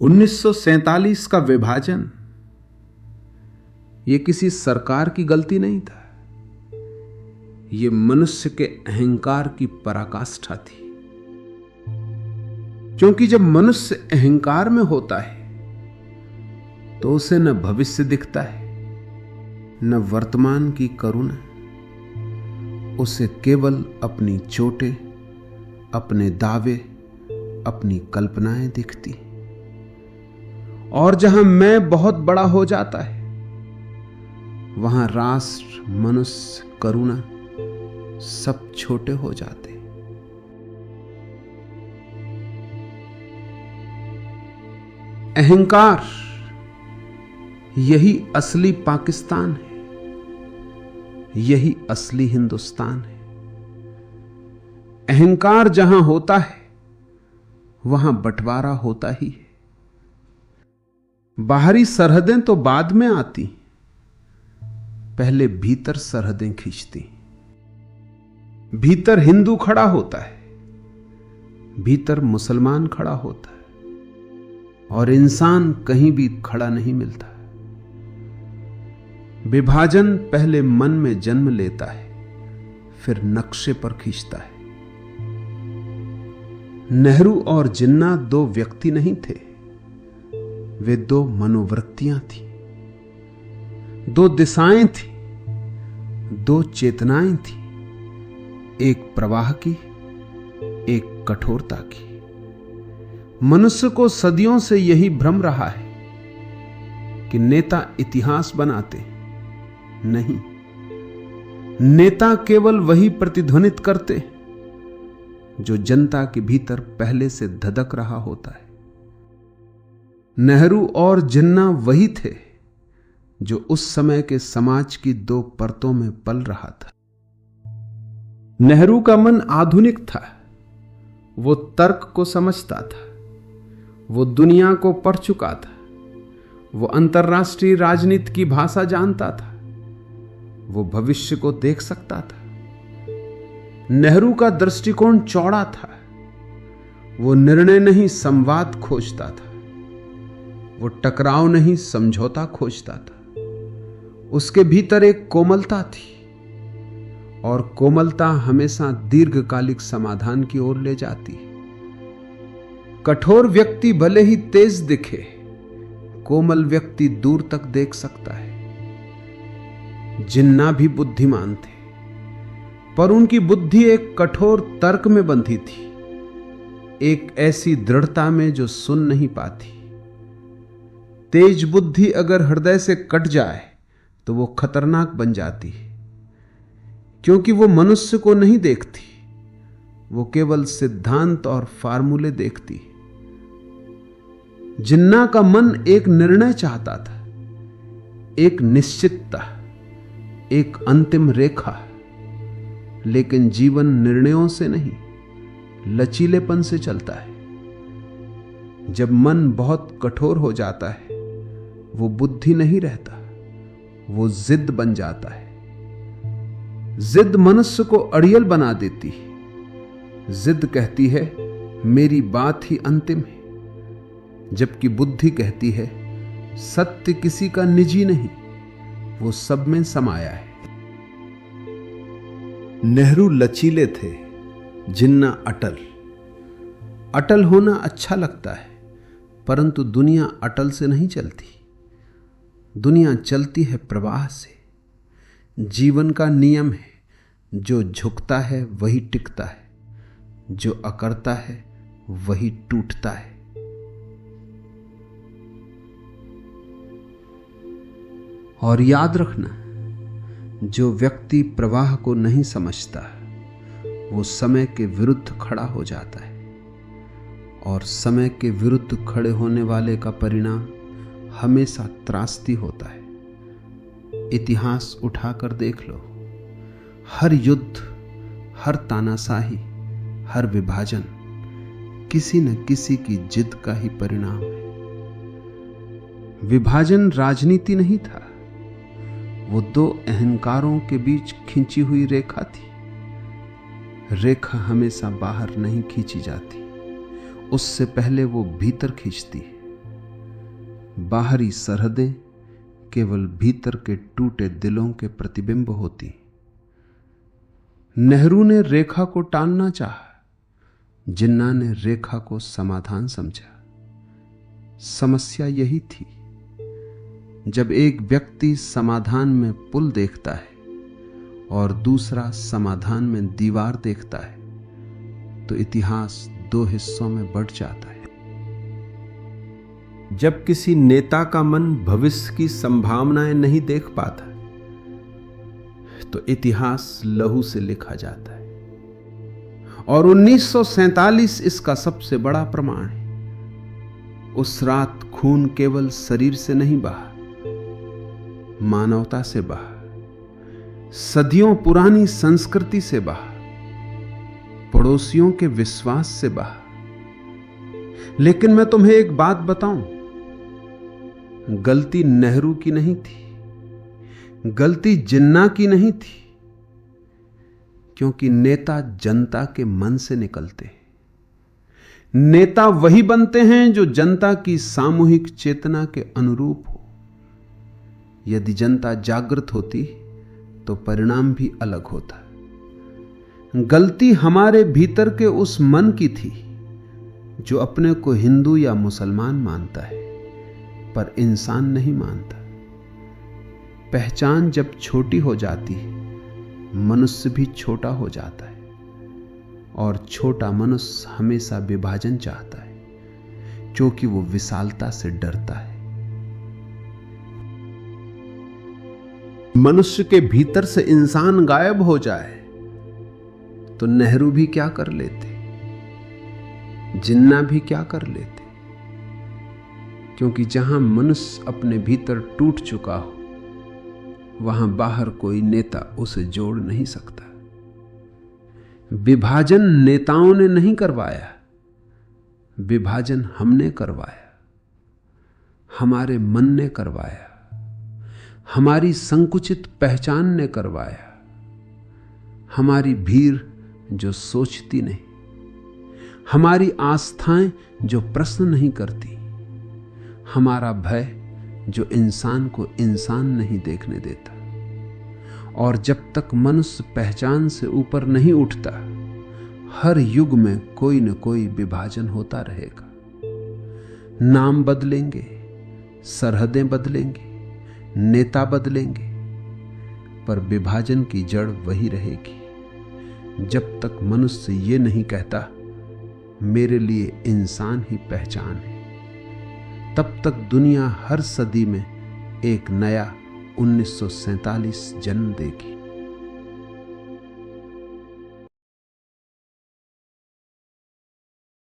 1947 का विभाजन ये किसी सरकार की गलती नहीं था, ये मनुष्य के अहंकार की पराकाष्ठा थी। क्योंकि जब मनुष्य अहंकार में होता है तो उसे न भविष्य दिखता है न वर्तमान की करुणा, उसे केवल अपनी चोटें, अपने दावे, अपनी कल्पनाएं दिखती। और जहां मैं बहुत बड़ा हो जाता है वहां राष्ट्र, मनुष्य, करुणा सब छोटे हो जाते। अहंकार यही असली पाकिस्तान है, यही असली हिंदुस्तान है। अहंकार जहां होता है वहां बंटवारा होता ही है। बाहरी सरहदें तो बाद में आती, पहले भीतर सरहदें खींचती। भीतर हिंदू खड़ा होता है, भीतर मुसलमान खड़ा होता है, और इंसान कहीं भी खड़ा नहीं मिलता। विभाजन पहले मन में जन्म लेता है, फिर नक्शे पर खींचता है। नेहरू और जिन्ना दो व्यक्ति नहीं थे, वे दो मनोवृत्तियां थी, दो दिशाएं थी, दो चेतनाएं थी, एक प्रवाह की, एक कठोरता की। मनुष्य को सदियों से यही भ्रम रहा है कि नेता इतिहास बनाते, नहीं, नेता केवल वही प्रतिध्वनित करते जो जनता के भीतर पहले से धधक रहा होता है। नेहरू और जिन्ना वही थे जो उस समय के समाज की दो परतों में पल रहा था। नेहरू का मन आधुनिक था, वो तर्क को समझता था, वो दुनिया को पढ़ चुका था, वो अंतर्राष्ट्रीय राजनीति की भाषा जानता था, वो भविष्य को देख सकता था। नेहरू का दृष्टिकोण चौड़ा था, वो निर्णय नहीं संवाद खोजता था, वो टकराव नहीं समझौता खोजता था। उसके भीतर एक कोमलता थी, और कोमलता हमेशा दीर्घकालिक समाधान की ओर ले जाती है। कठोर व्यक्ति भले ही तेज दिखे, कोमल व्यक्ति दूर तक देख सकता है। जिन्ना भी बुद्धिमान थे, पर उनकी बुद्धि एक कठोर तर्क में बंधी थी, एक ऐसी दृढ़ता में जो सुन नहीं पाती। तेज बुद्धि अगर हृदय से कट जाए तो वो खतरनाक बन जाती है, क्योंकि वो मनुष्य को नहीं देखती, वो केवल सिद्धांत और फार्मूले देखती। जिन्ना का मन एक निर्णय चाहता था, एक निश्चितता, एक अंतिम रेखा, लेकिन जीवन निर्णयों से नहीं, लचीलेपन से चलता है। जब मन बहुत कठोर हो जाता है वो बुद्धि नहीं रहता, वो जिद बन जाता है। जिद मनुष्य को अड़ियल बना देती है। जिद कहती है मेरी बात ही अंतिम है, जबकि बुद्धि कहती है सत्य किसी का निजी नहीं, वो सब में समाया है। नेहरू लचीले थे, जिन्ना अटल। अटल होना अच्छा लगता है, परंतु दुनिया अटल से नहीं चलती। दुनिया चलती है प्रवाह से। जीवन का नियम है, जो झुकता है वही टिकता है, जो अकड़ता है वही टूटता है। और याद रखना, जो व्यक्ति प्रवाह को नहीं समझता वो समय के विरुद्ध खड़ा हो जाता है, और समय के विरुद्ध खड़े होने वाले का परिणाम हमेशा त्रासदी होता है। इतिहास उठाकर देख लो, हर युद्ध, हर तानाशाही, हर विभाजन किसी न किसी की जिद का ही परिणाम है। विभाजन राजनीति नहीं था, वो दो अहंकारों के बीच खींची हुई रेखा थी। रेखा हमेशा बाहर नहीं खींची जाती, उससे पहले वो भीतर खींचती है। बाहरी सरहदें केवल भीतर के टूटे दिलों के प्रतिबिंब होती। नेहरू ने रेखा को टालना चाहा, जिन्ना ने रेखा को समाधान समझा। समस्या यही थी, जब एक व्यक्ति समाधान में पुल देखता है और दूसरा समाधान में दीवार देखता है, तो इतिहास दो हिस्सों में बंट जाता है। जब किसी नेता का मन भविष्य की संभावनाएं नहीं देख पाता, तो इतिहास लहू से लिखा जाता है। और 1947 इसका सबसे बड़ा प्रमाण है। उस रात खून केवल शरीर से नहीं बहा, मानवता से बहा, सदियों पुरानी संस्कृति से बहा, पड़ोसियों के विश्वास से बहा। लेकिन मैं तुम्हें एक बात बताऊं, गलती नेहरू की नहीं थी, गलती जिन्ना की नहीं थी, क्योंकि नेता जनता के मन से निकलते हैं। नेता वही बनते हैं जो जनता की सामूहिक चेतना के अनुरूप हो। यदि जनता जागृत होती तो परिणाम भी अलग होता। गलती हमारे भीतर के उस मन की थी जो अपने को हिंदू या मुसलमान मानता है, पर इंसान नहीं मानता। पहचान जब छोटी हो जाती है, मनुष्य भी छोटा हो जाता है, और छोटा मनुष्य हमेशा विभाजन चाहता है, क्योंकि वो विशालता से डरता है। मनुष्य के भीतर से इंसान गायब हो जाए तो नेहरू भी क्या कर लेते, जिन्ना भी क्या कर लेते, क्योंकि जहां मनुष्य अपने भीतर टूट चुका हो, वहां बाहर कोई नेता उसे जोड़ नहीं सकता। विभाजन नेताओं ने नहीं करवाया, विभाजन हमने करवाया, हमारे मन ने करवाया, हमारी संकुचित पहचान ने करवाया, हमारी भीड़ जो सोचती नहीं, हमारी आस्थाएं जो प्रश्न नहीं करती, हमारा भय जो इंसान को इंसान नहीं देखने देता। और जब तक मनुष्य पहचान से ऊपर नहीं उठता, हर युग में कोई न कोई विभाजन होता रहेगा। नाम बदलेंगे, सरहदें बदलेंगे, नेता बदलेंगे, पर विभाजन की जड़ वही रहेगी। जब तक मनुष्य ये नहीं कहता मेरे लिए इंसान ही पहचान है, तब तक दुनिया हर सदी में एक नया 1947 जन्म देगी।